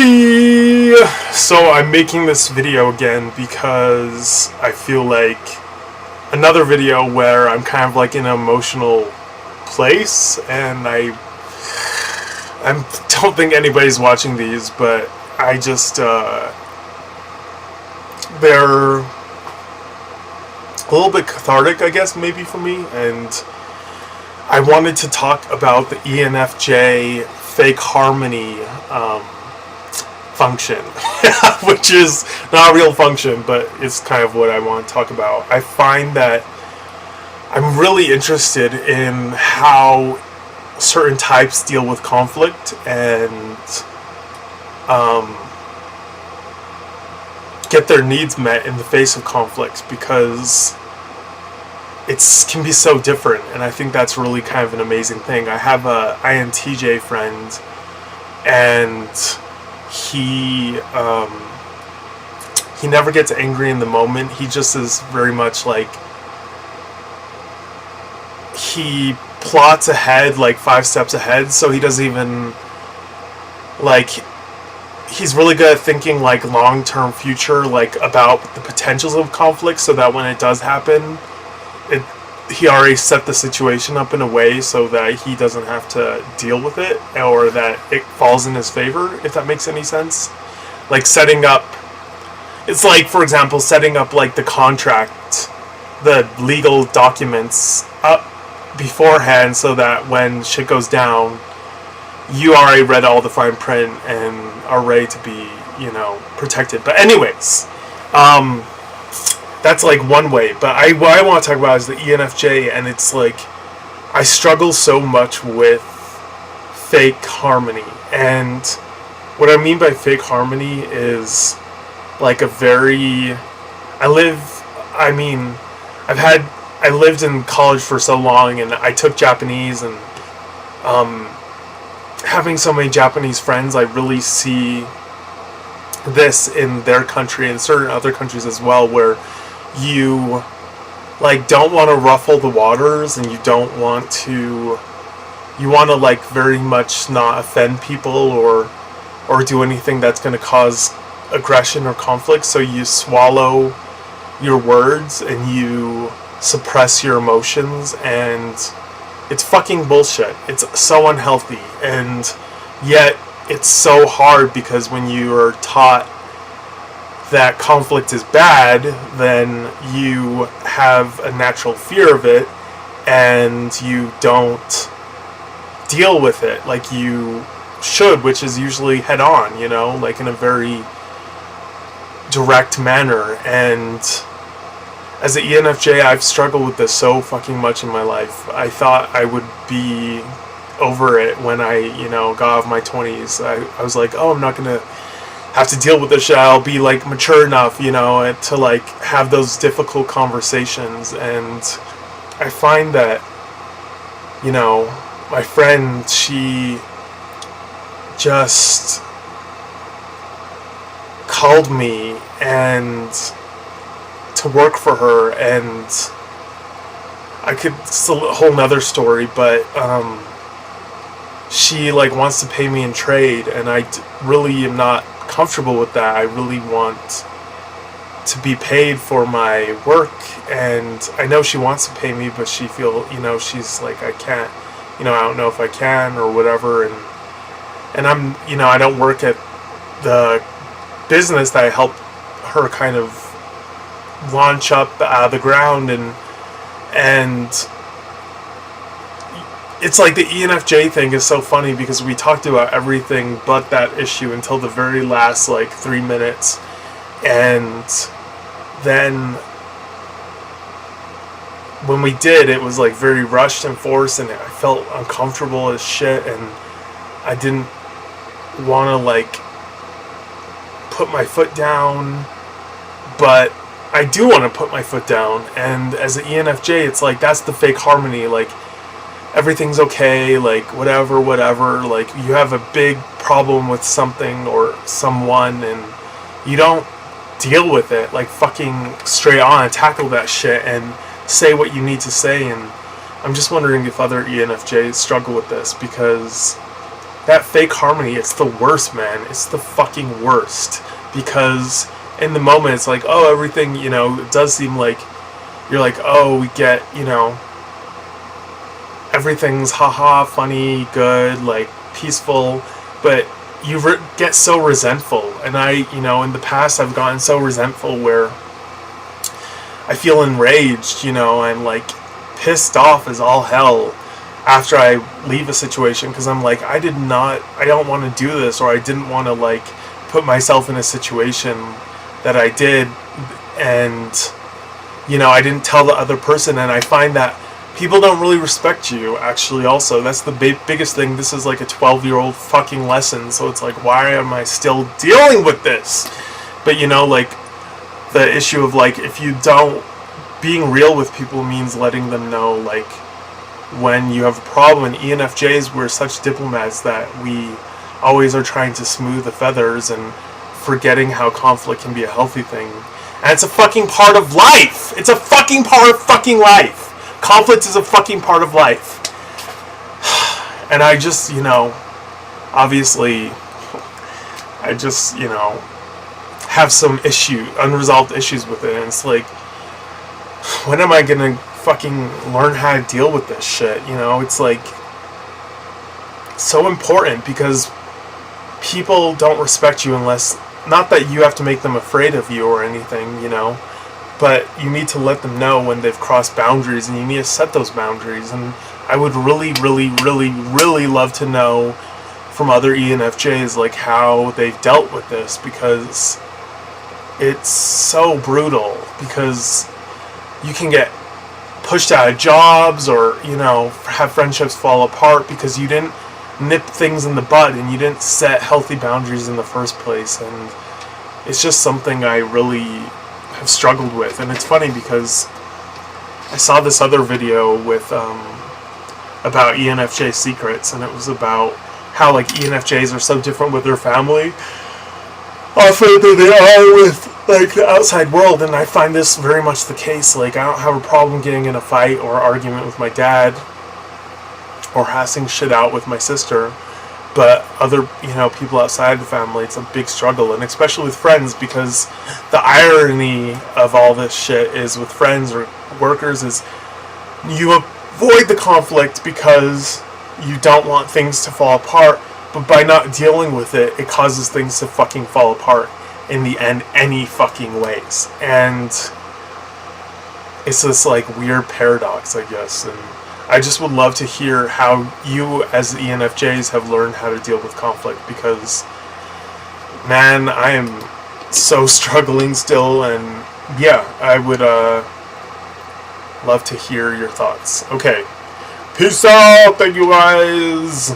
Hey! So I'm making this video again because I feel like another video where I'm kind of like in an emotional place, and I don't think anybody's watching these, but I just they're a little bit cathartic, I guess, maybe for me, and I wanted to talk about the ENFJ fake harmony function, which is not a real function, but it's kind of what I want to talk about. I find that I'm really interested in how certain types deal with conflict and get their needs met in the face of conflict, because it can be so different, and I think that's really kind of an amazing thing. I have a INTJ friend, and he never gets angry in the moment. He just is very much like, he plots ahead, like 5 steps ahead, so he doesn't even, like, he's really good at thinking like long-term future, like about the potentials of conflict, so that when it does happen, he already set the situation up in a way so that he doesn't have to deal with it, or that it falls in his favor, if that makes any sense. Like setting up, it's like, for example, setting up like the contract, the legal documents up beforehand, so that when shit goes down, you already read all the fine print and are ready to be, protected. But anyways, that's like one way. But what I want to talk about is the ENFJ, and it's like, I struggle so much with fake harmony. And what I mean by fake harmony is like I lived in college for so long, and I took Japanese, and having so many Japanese friends, I really see this in their country and certain other countries as well, where you like don't want to ruffle the waters, and you want to like very much not offend people or do anything that's going to cause aggression or conflict, so you swallow your words and you suppress your emotions, and it's fucking bullshit. It's so unhealthy, and yet it's so hard, because when you are taught that conflict is bad, then you have a natural fear of it, and you don't deal with it like you should, which is usually head on, like in a very direct manner. And as an ENFJ, I've struggled with this so fucking much in my life. I thought I would be over it when I, got out of my 20s. I was like, oh, I'm not gonna have to deal with this shit. I'll be like mature enough, to like have those difficult conversations. And I find that, my friend, she just called me and to work for her, and it's a whole nother story, but she like wants to pay me in trade, and I really am not comfortable with that. I really want to be paid for my work, and I know she wants to pay me, but she she's like, I can't, I don't know if I can or whatever, and I'm, I don't work at the business that I help her kind of launch up out of the ground, and it's like the ENFJ thing is so funny, because we talked about everything but that issue until the very last like 3 minutes, and then when we did, it was like very rushed and forced, and I felt uncomfortable as shit, and I didn't want to like put my foot down, but I do want to put my foot down. And as an ENFJ, it's like, that's the fake harmony, like everything's okay, like whatever, like you have a big problem with something or someone, and you don't deal with it like fucking straight on and tackle that shit and say what you need to say. And I'm just wondering if other ENFJs struggle with this, because that fake harmony, it's the worst, man. It's the fucking worst. Because in the moment, it's like, oh, everything, you know, it does seem like, you're like, oh, we get, you know, everything's haha, funny, good, like, peaceful, but you get so resentful. And you know, in the past, I've gotten so resentful where I feel enraged, you know, and, like, pissed off as all hell after I leave a situation, because I'm like, I don't want to do this, or I didn't want to, like, put myself in a situation that I did, and, you know, I didn't tell the other person. And I find that people don't really respect you, actually, also. That's the biggest thing. This is like a 12-year-old fucking lesson, so it's like, why am I still dealing with this? But, you know, like, the issue of, like, if you don't, being real with people means letting them know, like, when you have a problem. And ENFJs, we're such diplomats that we always are trying to smooth the feathers and forgetting how conflict can be a healthy thing. And it's a fucking part of life! It's a fucking part of fucking life! Conflict is a fucking part of life. And I just, you know, obviously, I just, you know, have some unresolved issues with it. And it's like, when am I gonna fucking learn how to deal with this shit? You know, it's like so important, because people don't respect you unless, not that you have to make them afraid of you or anything, you know, but you need to let them know when they've crossed boundaries, and you need to set those boundaries. And I would really, really, really, really love to know from other ENFJs, like, how they've dealt with this, because it's so brutal. Because you can get pushed out of jobs, or, you know, have friendships fall apart because you didn't nip things in the bud and you didn't set healthy boundaries in the first place. And it's just something I really have struggled with. And it's funny because I saw this other video with about ENFJ secrets, and it was about how, like, ENFJs are so different with their family often than they are with, like, the outside world. And I find this very much the case. Like, I don't have a problem getting in a fight or argument with my dad, or hashing shit out with my sister, but other, you know, people outside the family, it's a big struggle. And especially with friends, because the irony of all this shit is, with friends or workers, is you avoid the conflict because you don't want things to fall apart, but by not dealing with it, it causes things to fucking fall apart in the end any fucking ways. And it's this, like, weird paradox, I guess. And I just would love to hear how you, as ENFJs, have learned how to deal with conflict, because, man, I am so struggling still. And yeah, I would love to hear your thoughts. Okay, peace out, thank you guys.